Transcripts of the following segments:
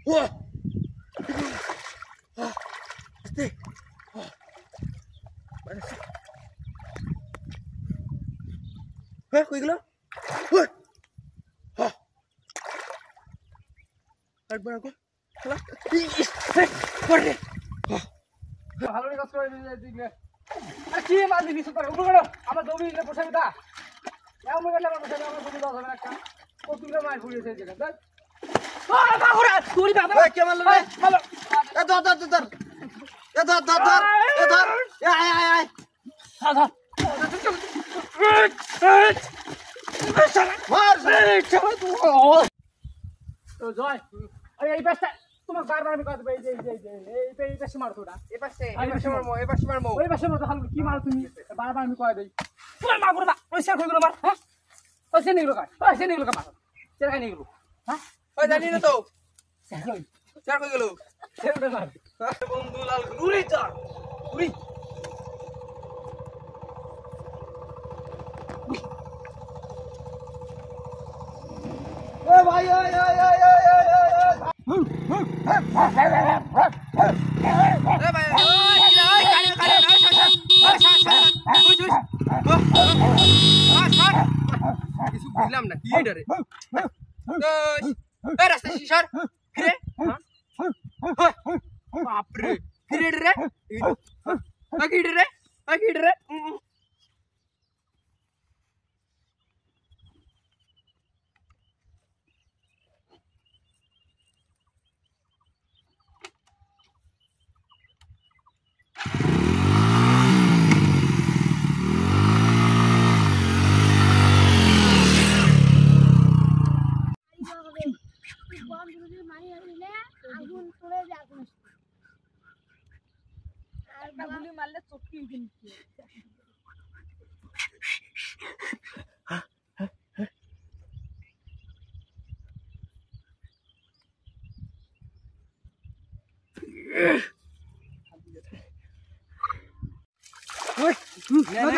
Wah. Aste. Mana sih? Kok gila? Wah. Hah. Arbar aku. Salah. Korre. ভালো কাজ করে দিলে আর কি মাল দিবি সুপার উপর করো আমার জমি নিলে পোষাবি তা এমন করলে আমার পোষাবি আমার জমি দাও হবে একটা কতগুলো মাল ফুরিয়েছে এই জায়গা ও বাবা তুই বাবা ওই কে মারলো রে? এ ধর ধর ধর। এ ধর ধর ধর। এ ধর। এ আয় আয় আয়। ধর মার। তো জয় আরে এই পাশটা তোমার বারবার আমি কথা বলি এই পাশে মারতো না এ পাশে মারমো। ওই পাশে মারতো হালকা কি মার তুমি বারবার আমি কয় দেই তোমার মা করে না ওই শেষ হয়ে গেল মার হ্যাঁ ওই সে নিয়ে গেল কাজ ওই সে নিয়ে গেল মার চেরা খাই নিয়ে গেল হ্যাঁ ওই জানি না তো। শেষ চার কই গেল? শেষ মার বন্ধু লাল উড়ি চল। উড়ি। এ ভাই ওই ওই ওই ওই ওই ওই। এ ভাই ওই কানে কানে না শাসন। কিছু বুঝলাম না কি এটা রে? এই রাস্তা শিশার ফিরে বাপ রে ফিরে রে আকি রে গুলি মারলে চোখি কিন্তু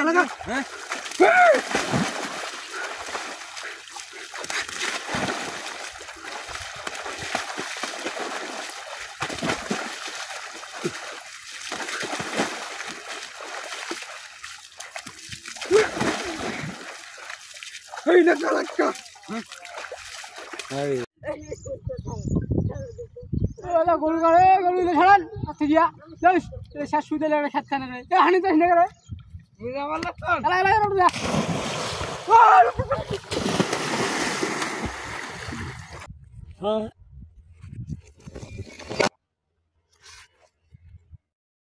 লাগা হ্যাঁ এই লাগা এই ওলা গরু গাড়ে গরু ছাড়ান আচ্ছা দিয়া যাইস শেষ সুদে লাগে খেত খানে রে হানি তো হিনে করে বুঝা বললা তো লাগা লাগা রোড যা হ্যাঁ